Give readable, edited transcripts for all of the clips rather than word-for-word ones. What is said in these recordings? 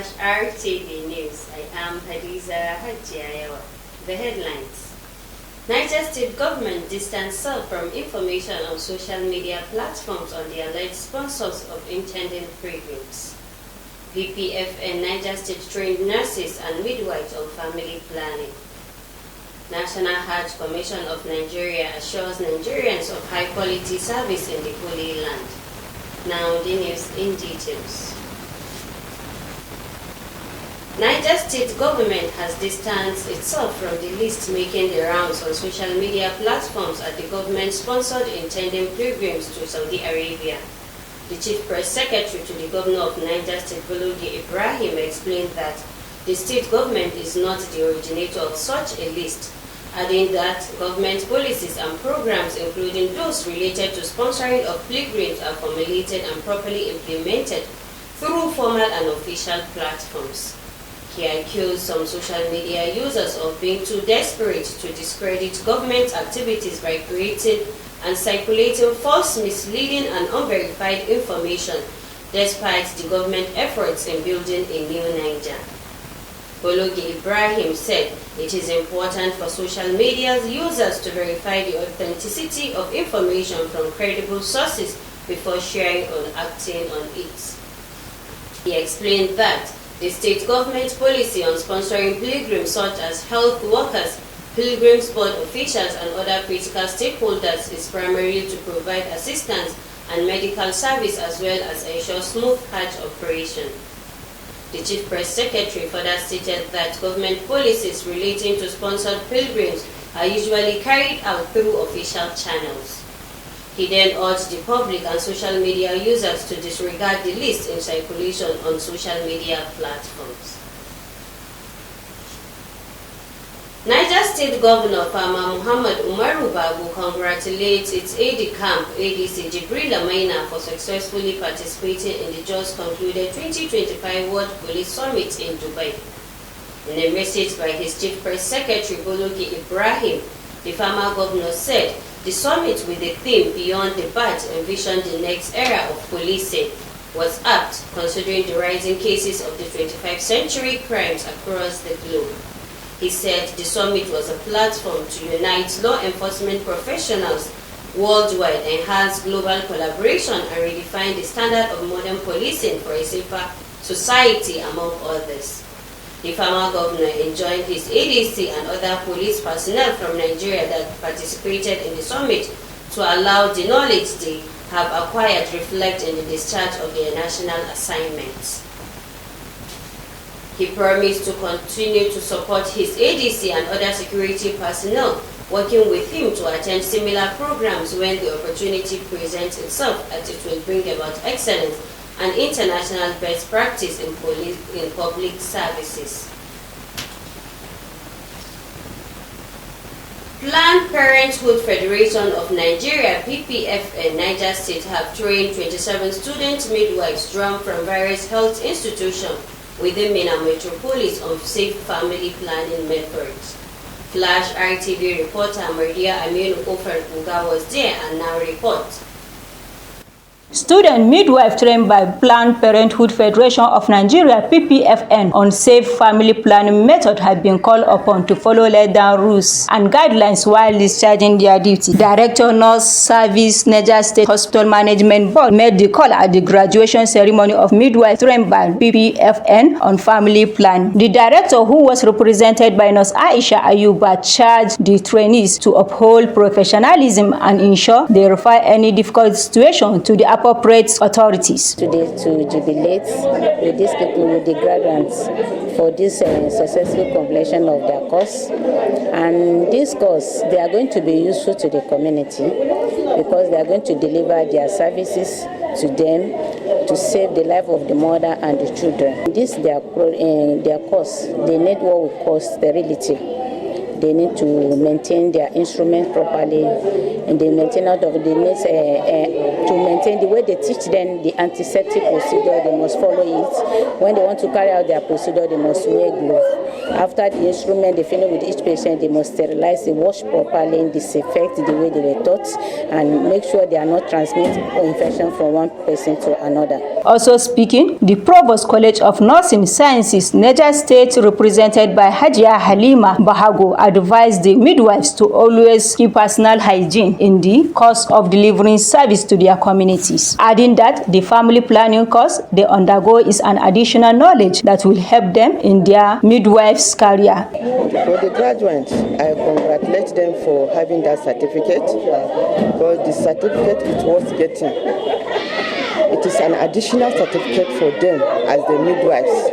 Flash RTV News. I am Hadiza Hajiayawa. The headlines. Niger State government distanced itself from information on social media platforms on the alleged sponsors of intended pilgrims. PPF and Niger State trained nurses and midwives on family planning. National Hajj Commission of Nigeria assures Nigerians of high-quality service in the Holy Land. Now the news in details. Niger State government has distanced itself from the list making the rounds on social media platforms at the government-sponsored intending pilgrims to Saudi Arabia. The Chief Press Secretary to the Governor of Niger State, Bologi Ibrahim, explained that the state government is not the originator of such a list, adding that government policies and programs, including those related to sponsoring of pilgrims, are formulated and properly implemented through formal and official platforms. He accused some social media users of being too desperate to discredit government activities by creating and circulating false, misleading and unverified information despite the government efforts in building a new Niger. Bologi Ibrahim said it is important for social media users to verify the authenticity of information from credible sources before sharing or acting on it. He explained that the state government policy on sponsoring pilgrims such as health workers, pilgrims board officials and other critical stakeholders is primarily to provide assistance and medical service as well as ensure smooth Hajj operation. The Chief Press Secretary further stated that government policies relating to sponsored pilgrims are usually carried out through official channels. He then urged the public and social media users to disregard the list in circulation on social media platforms. Niger State Governor Farmer Muhammad Umaru Babu congratulates its aide-de-camp ADC Jibril Maina for successfully participating in the just concluded 2025 World Police Summit in Dubai. In a message by his Chief Press Secretary Bologi Ibrahim, the former governor said the summit with the theme Beyond the Badge envisioned the next era of policing was apt considering the rising cases of the 21st century crimes across the globe. He said the summit was a platform to unite law enforcement professionals worldwide, enhance global collaboration and redefine the standard of modern policing for a safer society, among others. The former governor enjoined his ADC and other police personnel from Nigeria that participated in the summit to allow the knowledge they have acquired reflect in the discharge of their national assignments. He promised to continue to support his ADC and other security personnel, working with him to attend similar programs when the opportunity presents itself, as it will bring about excellence and international best practice in public services. Planned Parenthood Federation of Nigeria, PPF, and Niger State have trained 27 student midwives drawn from various health institutions within Minna Metropolis on safe family planning methods. Flash RTV reporter Mardia Aminu Ofar Uga was there and now reports. Student midwife trained by Planned Parenthood Federation of Nigeria (PPFN) on safe family planning method have been called upon to follow laid down rules and guidelines while discharging their duty. Director Nurse Service Niger State Hospital Management Board made the call at the graduation ceremony of midwife trained by PPFN on family planning. The director, who was represented by Nurse Aisha Ayuba, charged the trainees to uphold professionalism and ensure they refer any difficult situation to the appropriate authorities. Today to jubilate with these people, with the graduates, for this successful completion of their course. And this course, they are going to be useful to the community because they are going to deliver their services to them to save the life of the mother and the children. This their course, they need what we call sterility. They need to maintain their instruments properly, and they maintain to maintain the way they teach them the antiseptic procedure. They must follow it. When they want to carry out their procedure, they must wear gloves. After the instrument, they finish with each patient, they must sterilize, they wash properly, and disinfect the way they were taught, and make sure they are not transmitting infection from one person to another. Also speaking, the Provost College of Nursing Sciences, Niger State, represented by Hajia Halima Bahago, advised the midwives to always keep personal hygiene in the course of delivering service to their communities, adding that the family planning course they undergo is an additional knowledge that will help them in their midwife's career. For the graduates, I congratulate them for having that certificate, because the certificate is worth getting. It is an additional certificate for them as the midwives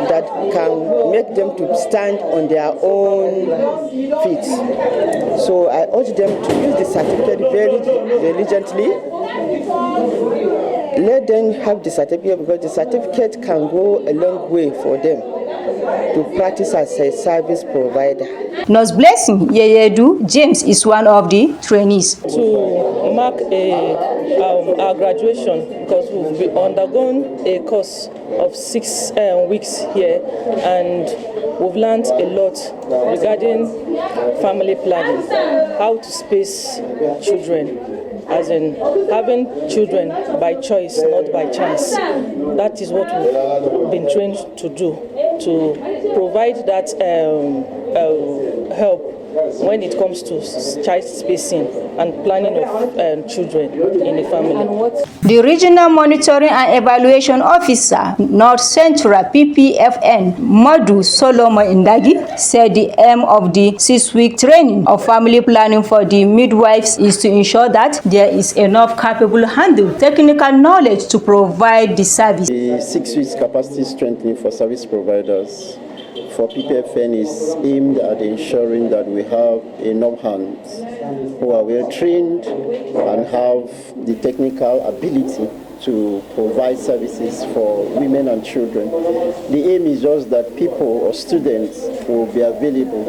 that can make them to stand on their own feet. So I urge them to use the certificate very diligently. Let them have the certificate, because the certificate can go a long way for them to practice as a service provider. Nurse Blessing Yeyedu James is one of the trainees. To mark our graduation, because we've undergone a course of 6 weeks here, and we've learned a lot regarding family planning, how to space children, as in having children by choice, not by chance. That is what we've been trained to do, to provide that help when it comes to child spacing and planning of children in the family. The Regional Monitoring and Evaluation Officer, North Central PPFN, Madu Solomon Indagi, said the aim of the 6-week training of family planning for the midwives is to ensure that there is enough capable handle technical knowledge to provide the service. The 6 weeks capacity strengthening for service providers for PPFN is aimed at ensuring that we have enough hands who are well trained and have the technical ability to provide services for women and children. The aim is just that people or students will be available,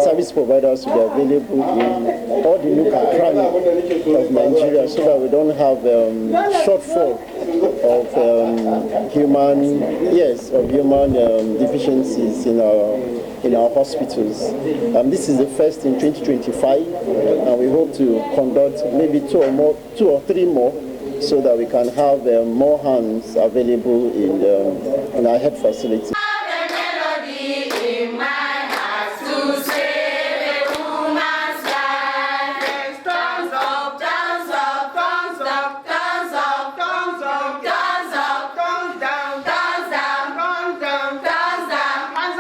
service providers will be available in all the nook and cranny of Nigeria, so that we don't have shortfall of human deficiencies in our hospitals. This is the first in 2025, and we hope to conduct maybe 2 or 3 more, so that we can have more hands available in our health facility.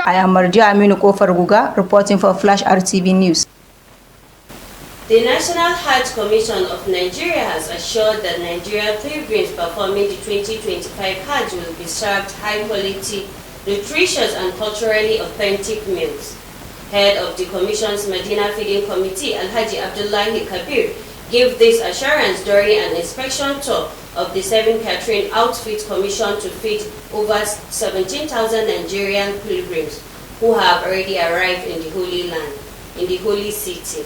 I am Mardia Aminu Kofar Guga, reporting for Flash RTV News. The National Hajj Commission of Nigeria has assured that Nigerian pilgrims performing the 2025 Hajj will be served high-quality, nutritious and culturally authentic meals. Head of the Commission's Medina Feeding Committee, Alhaji Abdullahi Kabir, gave this assurance during an inspection tour of the 7 catering outfit commissioned to feed over 17,000 Nigerian pilgrims who have already arrived in the Holy Land, in the Holy City.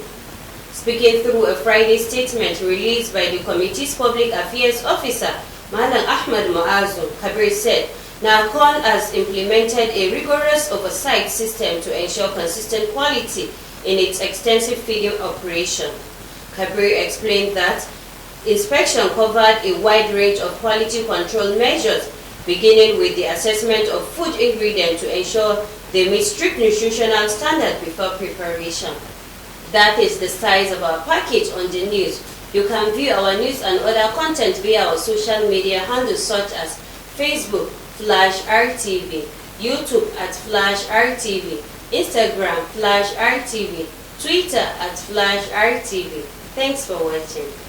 Speaking through a Friday statement released by the committee's public affairs officer, Malam Ahmad Muazu, Kabir said, NACON has implemented a rigorous oversight system to ensure consistent quality in its extensive feeding operation. Kabir explained that inspection covered a wide range of quality control measures, beginning with the assessment of food ingredients to ensure they meet strict nutritional standards before preparation. That is the size of our package on the news. You can view our news and other content via our social media handles such as Facebook, Flash RTV, YouTube at Flash RTV, Instagram, Flash RTV, Twitter at Flash RTV. Thanks for watching.